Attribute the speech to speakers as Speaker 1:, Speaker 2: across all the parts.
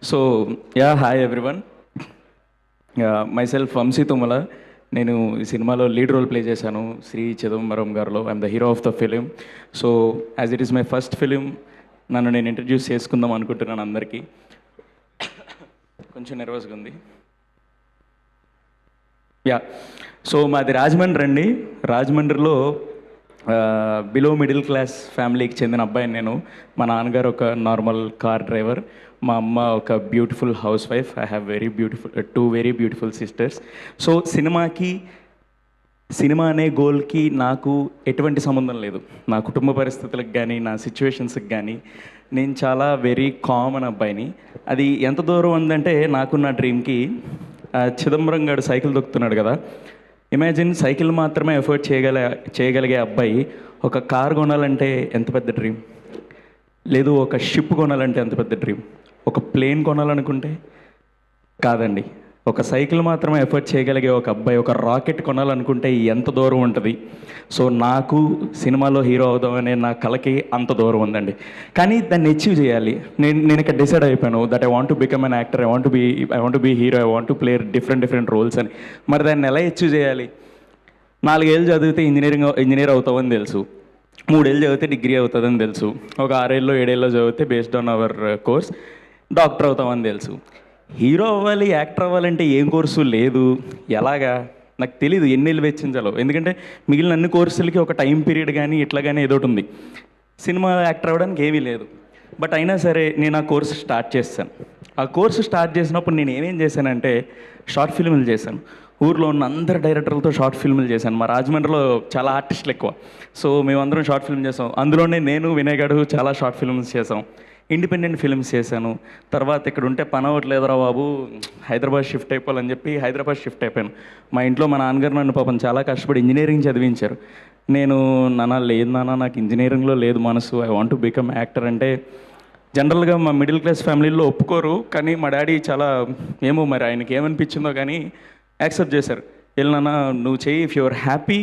Speaker 1: So hi everyone. Myself Vamsi Tummala. నేను ఈ సినిమాలో లీడ్ రోల్ ప్లే చేశాను శ్రీ చిదంబరం గారిలో. I'm the hero of the film. So as it is my first film, నన్ను నేను ఇంట్రడ్యూస్ చేసుకుందాం అనుకుంటున్నాను అందరికీ. కొంచెం నర్వస్గా ఉంది. సో మాది రాజమండ్రి అండి. రాజమండ్రిలో బిలో మిడిల్ క్లాస్ ఫ్యామిలీకి చెందిన అబ్బాయిని నేను. మా నాన్నగారు ఒక నార్మల్ కార్ డ్రైవర్, మా అమ్మ ఒక beautiful house wife. I have two very beautiful sisters. So cinema అనే గోల్కి నాకు ఎటువంటి సంబంధం లేదు. నా కుటుంబ పరిస్థితులకు కానీ నా సిచ్యువేషన్స్కి కానీ నేను చాలా వెరీ కామన్ అబ్బాయిని. అది ఎంత దూరం ఉందంటే నాకున్న డ్రీమ్కి చిదంబరం గారు సైకిల్ దొక్కుతున్నాడు కదా, ఇమాజిన్ సైకిల్ మాత్రమే ఎఫర్ట్ చేయగలిగే అబ్బాయి ఒక కార్ కొనాలంటే ఎంత పెద్ద డ్రీమ్, లేదు ఒక షిప్ కొనాలంటే ఎంత పెద్ద డ్రీమ్, ఒక ప్లేన్ కొనాలనుకుంటే కాదండి, ఒక సైకిల్ మాత్రమే ఎఫర్ట్ చేయగలిగే ఒక అబ్బాయి ఒక రాకెట్ కొనాలనుకుంటే ఎంత దూరం ఉంటుంది. సో నాకు సినిమాలో హీరో అవుదామనే నా కలకి అంత దూరం ఉందండి. కానీ దాన్ని అచీవ్ చేయాలి. నేను ఇక్కడ డిసైడ్ అయిపోయాను that I want to become an actor, I want to be hero, I want to play different roles అని. మరి దాన్ని ఎలా అచీవ్ చేయాలి? 4 ఏళ్ళు చదివితే ఇంజనీర్ అవుతామని తెలుసు, 3 ఏళ్ళు చదివితే డిగ్రీ అవుతుందని తెలుసు, ఒక 6 ఏళ్ళు 7 ఏళ్ళు చదివితే based on hour course doctor అవుతామని తెలుసు. హీరో అవ్వాలి, యాక్టర్ అవ్వాలంటే ఏం కోర్సు లేదు. ఎలాగా నాకు తెలీదు, ఎన్నేళ్ళు వెచ్చించాలో. ఎందుకంటే మిగిలిన అన్ని కోర్సులకి ఒక టైం పీరియడ్ కానీ ఇట్లా కానీ ఏదో ఉంది. సినిమా యాక్టర్ అవ్వడానికి ఏమీ లేదు. బట్ అయినా సరే నేను ఆ కోర్సు స్టార్ట్ చేశాను. ఆ కోర్సు స్టార్ట్ చేసినప్పుడు నేను ఏమేం చేశానంటే షార్ట్ ఫిల్మ్లు చేశాను. ఊర్లో ఉన్న అందరు డైరెక్టర్లతో షార్ట్ ఫిల్మ్లు చేశాను. మా రాజమండ్రిలో చాలా ఆర్టిస్టులు ఎక్కువ. సో మేమందరం షార్ట్ ఫిల్మ్ చేసాం. అందులోనే నేను వినయ్ గారు చాలా షార్ట్ ఫిల్మ్స్ చేసాం. ఇండిపెండెంట్ ఫిల్మ్స్ చేశాను. తర్వాత ఇక్కడ ఉంటే పని అవ్వట్లేదురా బాబు, హైదరాబాద్ షిఫ్ట్ అయిపోవాలని చెప్పి హైదరాబాద్ షిఫ్ట్ అయిపోయాను. మా ఇంట్లో మా నాన్నగారు నన్ను పాపం చాలా కష్టపడి ఇంజనీరింగ్ చదివించారు. నేను లేదు నాన్న, నాకు ఇంజనీరింగ్లో లేదు మనసు, I want to become actor అంటే జనరల్గా మా మిడిల్ క్లాస్ ఫ్యామిలీలో ఒప్పుకోరు. కానీ మా డాడీ చాలా ఏమో మరి ఆయనకి ఏమనిపించిందో కానీ యాక్సెప్ట్ చేశారు. నాన్న నువ్వు చెయ్యి, ఇఫ్ యువర్ హ్యాపీ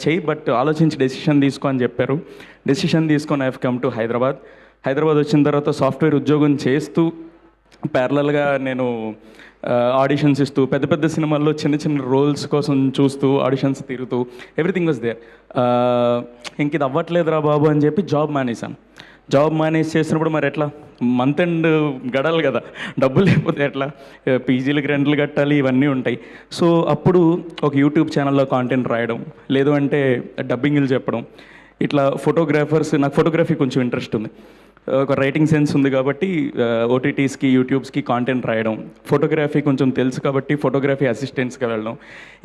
Speaker 1: చెయ్యి, బట్ ఆలోచించి డెసిషన్ తీసుకో అని చెప్పారు. డెసిషన్ తీసుకొని I have come to Hyderabad వచ్చిన తర్వాత సాఫ్ట్వేర్ ఉద్యోగం చేస్తూ ప్యారలల్గా నేను ఆడిషన్స్ ఇస్తూ పెద్ద పెద్ద సినిమాల్లో చిన్న రోల్స్ కోసం చూస్తూ ఆడిషన్స్ తిరుగుతూ ఎవ్రీథింగ్ వాజ్ దేర్. ఇంక ఇది అవ్వట్లేదురా బాబు అని చెప్పి జాబ్ మానేసి చేసినప్పుడు మరి ఎట్లా, మంత్ ఎండ్ గడాలి కదా, డబ్బులు లేకపోతే ఎట్లా, పీజీలకు రెంట్లు కట్టాలి, ఇవన్నీ ఉంటాయి. సో అప్పుడు ఒక యూట్యూబ్ ఛానల్లో కాంటెంట్ రాయడం, లేదు అంటే డబ్బింగ్లు చెప్పడం, ఇట్లా ఫోటోగ్రాఫర్స్, నాకు ఫోటోగ్రఫీ కొంచెం ఇంట్రెస్ట్ ఉంది, ఒక రైటింగ్ సెన్స్ ఉంది కాబట్టి ఓటీటీస్కి యూట్యూబ్స్కి కాంటెంట్ రాయడం, ఫోటోగ్రఫీ కొంచెం తెలుసు కాబట్టి ఫోటోగ్రఫీ అసిస్టెంట్స్గా వెళ్ళడం,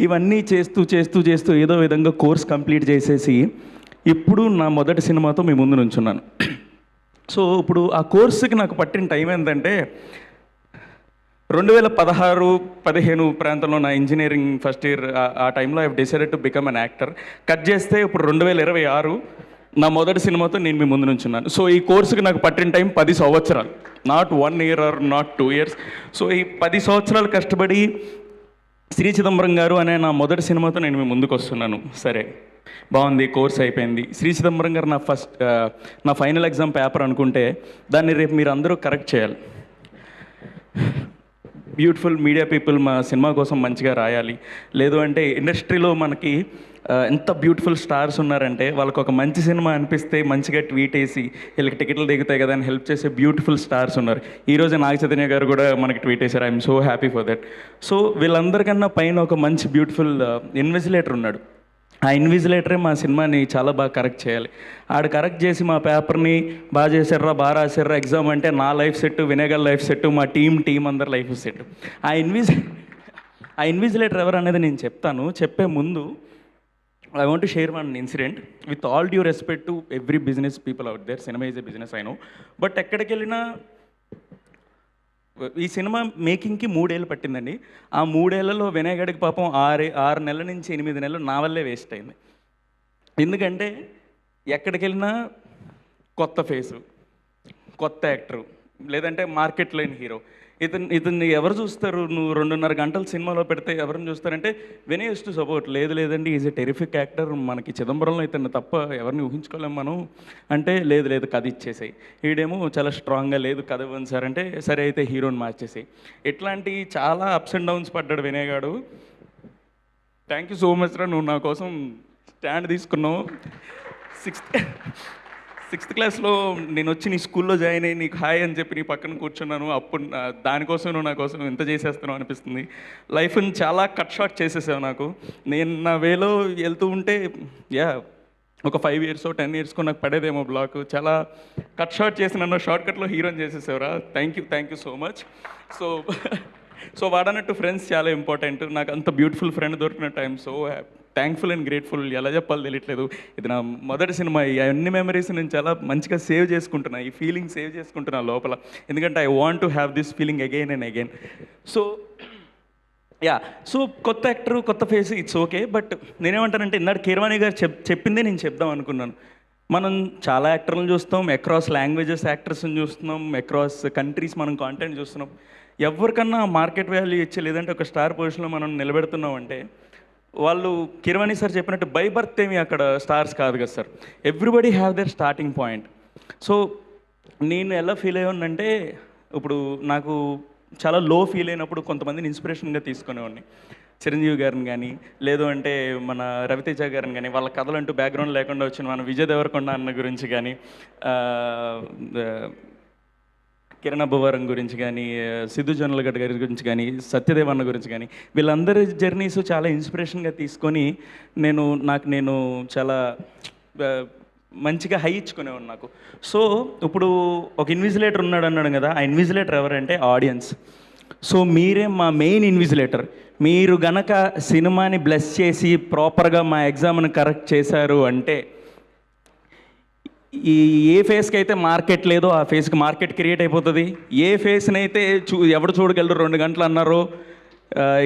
Speaker 1: ఇవన్నీ చేస్తూ ఏదో విధంగా కోర్స్ కంప్లీట్ చేసేసి ఇప్పుడు నా మొదటి సినిమాతో మీ ముందు నుంచున్నాను. సో ఇప్పుడు ఆ కోర్సుకి నాకు పట్టిన టైం ఏంటంటే 2016-15 ప్రాంతంలో నా ఇంజనీరింగ్ ఫస్ట్ ఇయర్ ఆ టైంలో I decided to become an actor. Cut చేస్తే ఇప్పుడు 2026 నా మొదటి సినిమాతో నేను మీ ముందు నుంచున్నాను. సో ఈ కోర్సుకి నాకు పట్టిన టైం 10 సంవత్సరాలు, not 1 year are not 2 years. So ఈ 10 సంవత్సరాలు కష్టపడి శ్రీ చిదంబరం గారు అనే నా మొదటి సినిమాతో నేను మీ ముందుకు వస్తున్నాను. సరే బాగుంది, కోర్స్ అయిపోయింది. శ్రీ చిదంబరం గారు నా ఫైనల్ ఎగ్జామ్ పేపర్ అనుకుంటే దాన్ని రేపు మీరు అందరూ కరెక్ట్ చేయాలి. బ్యూటిఫుల్ మీడియా పీపుల్ మా సినిమా కోసం మంచిగా రాయాలి, లేదు అంటే ఇండస్ట్రీలో మనకి ఎంత బ్యూటిఫుల్ స్టార్స్ ఉన్నారంటే వాళ్ళకి ఒక మంచి సినిమా అనిపిస్తే మంచిగా ట్వీట్ వేసి వీళ్ళకి టికెట్లు దిగుతాయి కదా అని హెల్ప్ చేసే బ్యూటిఫుల్ స్టార్స్ ఉన్నారు. ఈరోజు నాగ చైతన్య గారు కూడా మనకి ట్వీట్ వేశారు. I'm so happy for that. So వీళ్ళందరికన్నా పైన ఒక మంచి బ్యూటిఫుల్ ఇన్విజిలేటర్ ఉన్నాడు. ఆ ఇన్విజిలేటరే మా సినిమాని చాలా బాగా కరెక్ట్ చేయాలి. ఆడు కరెక్ట్ చేసి మా పేపర్ని బాగా చేశారా, బాగా రాశారా, ఎగ్జామ్ అంటే నా లైఫ్ సెట్, వినేగల్ లైఫ్ సెట్, మా టీం అందరి లైఫ్ సెట్. ఆ ఇన్విజిలేటర్ ఎవరు అనేది నేను చెప్తాను. చెప్పే ముందు I want to share one incident with all due respect to every business people out there. Cinema is a business I know, but ఎక్కడికి వెళ్ళినా ఈ సినిమా మేకింగ్కి 3 ఏళ్ళు పట్టిందండి. ఆ 3 ఏళ్లలో వినయగడికి పాపం 6 నెలల నుంచి 8 నెలలు నా వల్లే వేస్ట్ అయింది. ఎందుకంటే ఎక్కడికి వెళ్ళినా కొత్త ఫేసు, కొత్త యాక్టరు, లేదంటే మార్కెట్ లేని హీరో. ఇతన్ని ఎవరు చూస్తారు? నువ్వు 2.5 గంటలు సినిమాలో పెడితే ఎవరిని చూస్తారంటే వినయ్ యూస్ టు సపోర్ట్. లేదు లేదండి, ఈజ్ ఎ టెరిఫిక్ యాక్టర్, మనకి చిదంబరంలో ఇతన్ని తప్ప ఎవరిని ఊహించుకోలేం మనం అంటే, లేదు లేదు కథ ఇచ్చేసాయి. ఈడేమో చాలా స్ట్రాంగ్గా, లేదు కథ ఇవ్వండి సార్ అంటే, సరే అయితే హీరోని మార్చేసాయి. ఇట్లాంటి చాలా అప్స్ అండ్ డౌన్స్ పడ్డాడు వినయ్ గాడు. థ్యాంక్ యూ సో మచ్ రా, నువ్వు నా కోసం స్టాండ్ తీసుకున్నావు. సిక్స్త్ క్లాస్లో నేను వచ్చి నీ స్కూల్లో జాయిన్ అయ్యి నీకు హాయ్ అని చెప్పి నీ పక్కన కూర్చున్నాను. అప్పుడు దానికోసం నువ్వు నా కోసం ఎంత చేసేస్తున్నావు అనిపిస్తుంది. లైఫ్ని చాలా కట్ షార్ట్ చేసేసావు నాకు. నేను నా వేలో వెళ్తూ ఉంటే ఒక 5 years 10 years నాకు పడేదేమో బ్లాక్. చాలా కట్ షార్ట్ చేసి నన్ను షార్ట్ కట్లో హీరోని చేసేసావురా. Thank you so much. So వాడన్నట్టు ఫ్రెండ్స్ చాలా ఇంపార్టెంట్. నాకు అంత బ్యూటిఫుల్ ఫ్రెండ్ దొరికినట్టు I'm so thankful and grateful. ఎలా చెప్పాలో తెలియట్లేదు. ఇది నా మొదటి సినిమా. ఈ అన్ని మెమరీస్ నేను చాలా మంచిగా సేవ్ చేసుకుంటున్నా, ఈ ఫీలింగ్ సేవ్ చేసుకుంటున్నా లోపల. ఎందుకంటే I want to have this feeling again and again. So కొత్త యాక్టర్, కొత్త ఫేస్, ఇట్స్ ఓకే. బట్ నేనేమంటానంటే, ఇందాక కీరవాణి గారు చెప్పిందే నేను చెప్దాం అనుకున్నాను. మనం చాలా యాక్టర్లను చూస్తాం, అక్రాస్ లాంగ్వేజెస్ యాక్టర్స్ని చూస్తున్నాం, అక్రాస్ కంట్రీస్ మనం కాంటెంట్ చూస్తున్నాం. ఎవరికన్నా మార్కెట్ వాల్యూ ఇచ్చే, లేదంటే ఒక స్టార్ పొజిషన్లో మనం నిలబెడుతున్నాం అంటే, వాళ్ళు కీరవాణి సార్ చెప్పినట్టు బై బర్త్ ఏమి అక్కడ స్టార్స్ కాదు కదా sir. Everybody have their starting point. So నేను ఎలా ఫీల్ అయ్యానంటే, ఇప్పుడు నాకు చాలా లో ఫీల్ అయినప్పుడు కొంతమందిని ఇన్స్పిరేషన్గా తీసుకునేవాడిని. చిరంజీవి గారిని కానీ, లేదు అంటే మన రవితేజ గారిని కానీ, వాళ్ళ కథలు అంటూ బ్యాక్గ్రౌండ్ లేకుండా వచ్చిన మన విజయ్ దేవరకొండ అన్న గురించి కానీ, కిరణ్ అబ్బవరం గురించి కానీ, సిద్ధు జొన్నలగడ్డ గారి గురించి కానీ, సత్యదేవ్ అన్న గురించి కానీ, వీళ్ళందరి జర్నీస్ చాలా ఇన్స్పిరేషన్గా తీసుకొని నేను చాలా మంచిగా హై ఇచ్చుకునేవాడు నాకు. సో ఇప్పుడు ఒక ఇన్విజిలేటర్ ఉన్నాడు అన్నాడు కదా, ఆ ఇన్విజిలేటర్ ఎవరంటే ఆడియన్స్. సో మీరే మా మెయిన్ ఇన్విజిలేటర్. మీరు గనక సినిమాని బ్లెస్ చేసి ప్రాపర్గా మా ఎగ్జామ్ని కరెక్ట్ చేశారు అంటే, ఏ ఫేస్కి అయితే మార్కెట్ లేదో ఆ ఫేస్కి మార్కెట్ క్రియేట్ అయిపోతుంది. ఏ ఫేస్ని అయితే ఎవడు చూడగలరు 2 గంటలు అన్నారో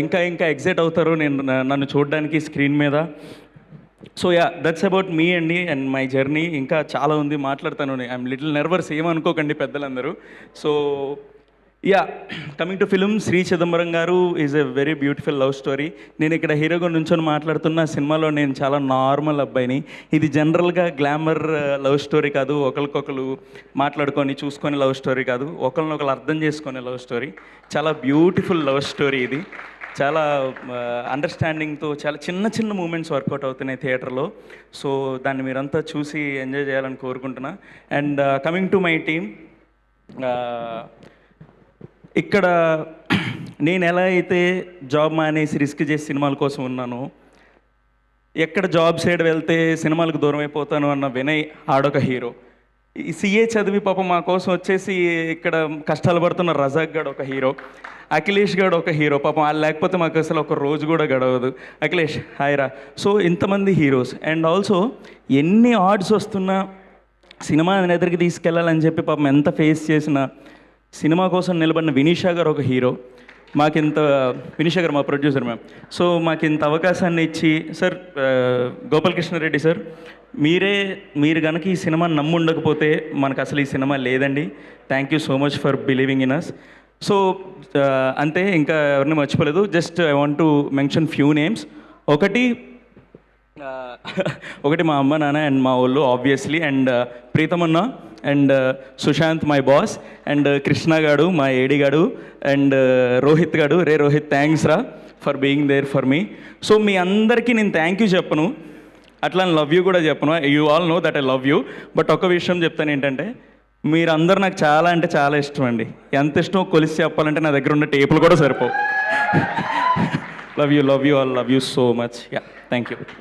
Speaker 1: ఇంకా ఎగ్జైట్ అవుతారు నన్ను చూడడానికి స్క్రీన్ మీద. సో దట్స్ అబౌట్ మీ అండి అండ్ మై జర్నీ. ఇంకా చాలా ఉంది, మాట్లాడతాను. ఐఎమ్ లిటిల్ నర్వస్, ఏమనుకోకండి పెద్దలందరూ. So coming to film, Shri Chidambaram garu is a very beautiful love story. నేను ఇక్కడ హీరోగా నుంచొని మాట్లాడుతున్న సినిమాలో నేను చాలా నార్మల్ అబ్బాయిని. ఇది జనరల్గా గ్లామర్ లవ్ స్టోరీ కాదు, ఒకరికొకరు మాట్లాడుకొని చూసుకొని లవ్ స్టోరీ కాదు, ఒకరినొకరు అర్థం చేసుకునే లవ్ స్టోరీ. చాలా బ్యూటిఫుల్ లవ్ స్టోరీ ఇది. చాలా అండర్స్టాండింగ్తో చాలా చిన్న మూమెంట్స్ వర్కౌట్ అవుతున్నాయి థియేటర్లో. సో దాన్ని మీరంతా చూసి ఎంజాయ్ చేయాలని కోరుకుంటున్నా. And coming to my team, ఇక్కడ నేను ఎలా అయితే జాబ్ మానేసి రిస్క్ చేసి సినిమాల కోసం ఉన్నానో, ఎక్కడ జాబ్ సైడ్ వెళ్తే సినిమాలకు దూరం అయిపోతాను అన్న వినయ్ ఆడొక హీరో. ఈ సిఏ చదివి పాపం మా కోసం వచ్చేసి ఇక్కడ కష్టాలు పడుతున్న రజాక్ గాడు ఒక హీరో, అఖిలేష్ గాడు ఒక హీరో. పాపం వాళ్ళు లేకపోతే మాకు అసలు ఒక రోజు కూడా గడవదు. అఖిలేష్ హాయ్ రా. సో ఇంతమంది హీరోస్. అండ్ ఆల్సో ఎన్ని ఆర్డ్స్ వస్తున్నా సినిమా ఎదురికి తీసుకెళ్ళాలని చెప్పి పాపం ఎంత ఫేస్ చేసినా సినిమా కోసం నిలబడిన వినీషా గారు ఒక హీరో. వినీషా గారు మా ప్రొడ్యూసర్ మ్యామ్. సో మాకు ఇంత అవకాశాన్ని ఇచ్చి, సార్ గోపాలకృష్ణారెడ్డి సార్, మీరు కనుక ఈ సినిమా నమ్ముండకపోతే మనకు అసలు ఈ సినిమా లేదండి. Thank you so much for believing in us. So అంతే, ఇంకా ఎవరిని మర్చిపోలేదు. Just I want to mention few names. ఒకటి మా అమ్మ నాన్న అండ్ మా వాళ్ళు ఆబ్వియస్లీ, అండ్ ప్రీతమన్న and Sushanth my boss, and Krishna గాడు మా ఏడి గాడు, అండ్ రోహిత్ గాడు. రోహిత్ థ్యాంక్స్ రా for being there for me. So మీ అందరికీ నేను థ్యాంక్ యూ చెప్పను, అట్లా లవ్ యూ కూడా చెప్పను. You all know that I love you. But ఒక విషయం చెప్తాను ఏంటంటే, మీరందరూ నాకు చాలా అంటే చాలా ఇష్టం అండి. ఎంత ఇష్టమో కొలిసి చెప్పాలంటే నా దగ్గర ఉన్న టేపులు కూడా సరిపోవు. Love you all, love you so much. Thank you.